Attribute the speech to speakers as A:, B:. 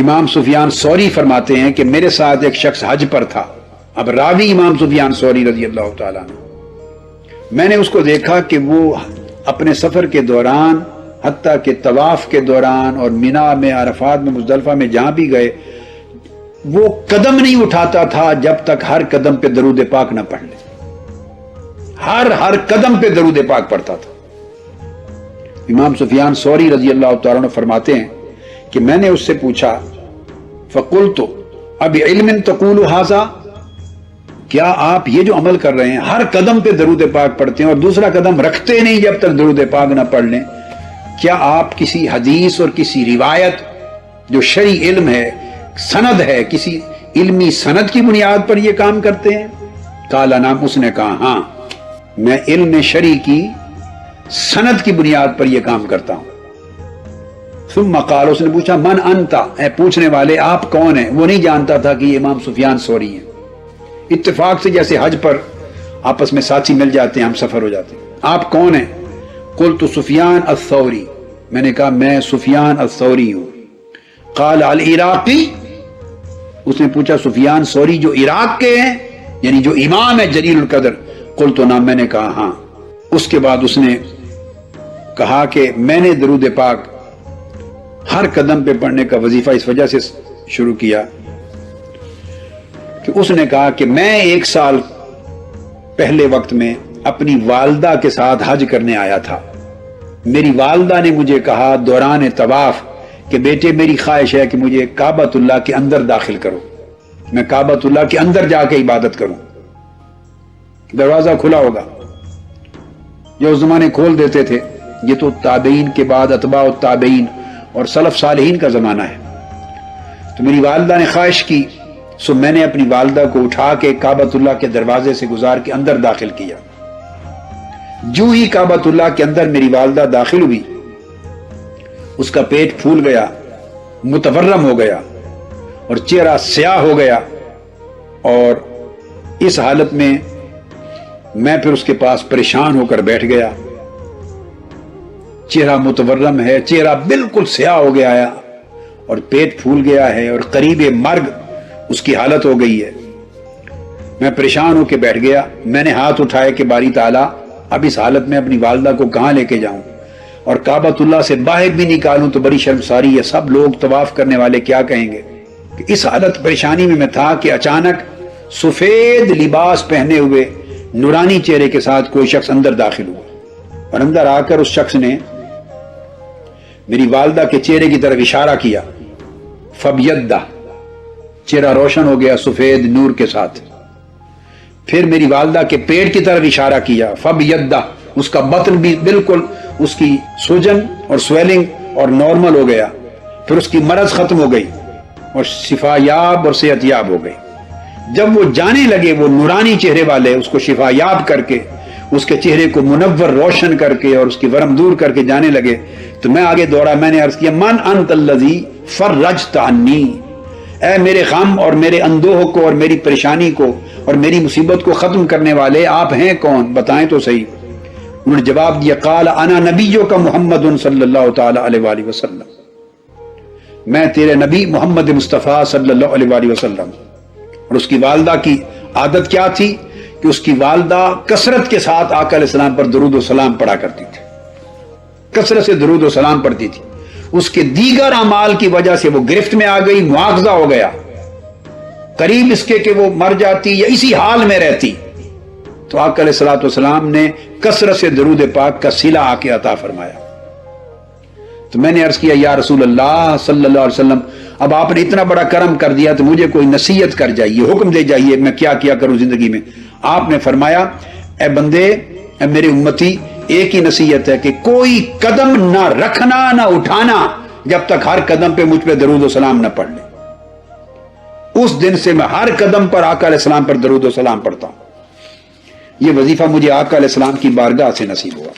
A: امام سفیان ثوری فرماتے ہیں کہ میرے ساتھ ایک شخص حج پر تھا. اب راوی امام سفیان ثوری رضی اللہ تعالیٰ عنہ. میں نے اس کو دیکھا کہ وہ اپنے سفر کے دوران حتیٰ کہ طواف کے دوران اور مینا میں، عرفات میں، مزدلفہ میں جہاں بھی گئے، وہ قدم نہیں اٹھاتا تھا جب تک ہر قدم پہ درود پاک نہ پڑھ لے. ہر قدم پہ درود پاک پڑھتا تھا. امام سفیان ثوری رضی اللہ تعالیٰ عنہ فرماتے ہیں کہ میں نے اس سے پوچھا فقلت اب علم تقول ھذا، کیا آپ یہ جو عمل کر رہے ہیں ہر قدم پہ درود پاک پڑھتے ہیں اور دوسرا قدم رکھتے نہیں جب تک درود پاک نہ پڑھ لیں، کیا آپ کسی حدیث اور کسی روایت جو شرعی علم ہے، سند ہے، کسی علمی سند کی بنیاد پر یہ کام کرتے ہیں؟ قال نعم، اس نے کہا ہاں، میں علم شرعی کی سند کی بنیاد پر یہ کام کرتا ہوں. ثم قال، اس نے پوچھا من انت، اے پوچھنے والے آپ کون ہیں؟ وہ نہیں جانتا تھا کہ یہ امام سفیان ثوری ہیں. اتفاق سے جیسے حج پر آپس میں ساتھی مل جاتے ہیں، ہم سفر ہو جاتے ہیں. آپ کون ہیں؟ قلت سفیان الثوری، میں نے کہا میں سفیان الثوری ہوں. قال العراقی، اس نے پوچھا سفیان ثوری جو عراق کے ہیں، یعنی جو امام ہے جلیل القدر؟ قلت نعم، میں نے کہا ہاں. اس کے بعد اس نے کہا کہ میں نے درود پاک ہر قدم پہ پڑھنے کا وظیفہ اس وجہ سے شروع کیا کہ اس نے کہا کہ میں 1 سال پہلے وقت میں اپنی والدہ کے ساتھ حج کرنے آیا تھا. میری والدہ نے مجھے کہا دوران طواف کہ بیٹے میری خواہش ہے کہ مجھے کعبۃ اللہ کے اندر داخل کرو، میں کعبۃ اللہ کے اندر جا کے عبادت کروں. دروازہ کھلا ہوگا، جو اس زمانے کھول دیتے تھے. یہ تو تابعین کے بعد اتباع التابعین اور سلف صالحین کا زمانہ ہے. تو میری والدہ نے خواہش کی، سو میں نے اپنی والدہ کو اٹھا کے کعبۃ اللہ کے دروازے سے گزار کے اندر داخل کیا. جو ہی کعبۃ اللہ کے اندر میری والدہ داخل ہوئی، اس کا پیٹ پھول گیا، متورم ہو گیا اور چہرہ سیاہ ہو گیا. اور اس حالت میں میں پھر اس کے پاس پریشان ہو کر بیٹھ گیا. چہرہ متورم ہے، چہرہ بالکل سیاہ ہو گیا ہے اور پیٹ پھول گیا ہے اور قریب مرگ اس کی حالت ہو گئی ہے. میں پریشان ہو کے بیٹھ گیا. میں نے ہاتھ اٹھائے کہ باری تعالیٰ اب اس حالت میں اپنی والدہ کو کہاں لے کے جاؤں اور کعبۃ اللہ سے باہر بھی نکالوں تو بڑی شرمساری ہے، سب لوگ طواف کرنے والے کیا کہیں گے. اس حالت پریشانی میں تھا کہ اچانک سفید لباس پہنے ہوئے نورانی چہرے کے ساتھ کوئی شخص اندر داخل ہوا اور اندر آ کر اس شخص نے میری والدہ کے چہرے کی طرف اشارہ کیا. فبیدہ، چہرہ روشن ہو گیا سفید نور کے ساتھ. پھر میری والدہ کے پیٹ کی طرف اشارہ کیا. فبیدہ، اس کا بطن بھی بالکل اس کی سوجن اور سویلنگ اور نارمل ہو گیا. پھر اس کی مرض ختم ہو گئی اور شفا یاب اور صحت یاب ہو گئی. جب وہ جانے لگے وہ نورانی چہرے والے اس کو شفا یاب کر کے، اس کے چہرے کو منور روشن کر کے اور اس کی ورم دور کر کے جانے لگے تو میں آگے دوڑا. میں نے عرض کیا من انت الذی فرجت عنی، اے میرے غم اور میرے اندوہ کو اور میری پریشانی کو اور میری مصیبت کو ختم کرنے والے آپ ہیں کون؟ بتائیں تو صحیح. انہوں نے جواب دیا قال انا نبیک محمد صلی اللہ تعالی علیہ وآلہ وسلم، میں تیرے نبی محمد مصطفیٰ صلی اللہ علیہ وآلہ وسلم. اور اس کی والدہ کی عادت کیا تھی کہ اس کی والدہ کثرت کے ساتھ آقا علیہ السلام پر درود و سلام پڑھا کرتی تھی، کثرت سے درود و سلام پڑھتی تھی. اس کے دیگر اعمال کی وجہ سے وہ گرفت میں آ گئی، مواخذہ ہو گیا، قریب اس کے کہ وہ مر جاتی یا اسی حال میں رہتی. تو آقا علیہ السلام نے کثرت سے درود پاک کا صلہ آ کے عطا فرمایا. تو میں نے عرض کیا یا رسول اللہ صلی اللہ علیہ وسلم، اب آپ نے اتنا بڑا کرم کر دیا تو مجھے کوئی نصیحت کر جائیے، حکم دے جائیے، میں کیا کیا کروں زندگی میں. آپ نے فرمایا اے بندے، اے میرے امتی، ایک ہی نصیحت ہے کہ کوئی قدم نہ رکھنا نہ اٹھانا جب تک ہر قدم پہ مجھ پہ درود و سلام نہ پڑھ لے. اس دن سے میں ہر قدم پر آقا علیہ السلام پر درود و سلام پڑھتا ہوں. یہ وظیفہ مجھے آقا علیہ السلام کی بارگاہ سے نصیب ہوا.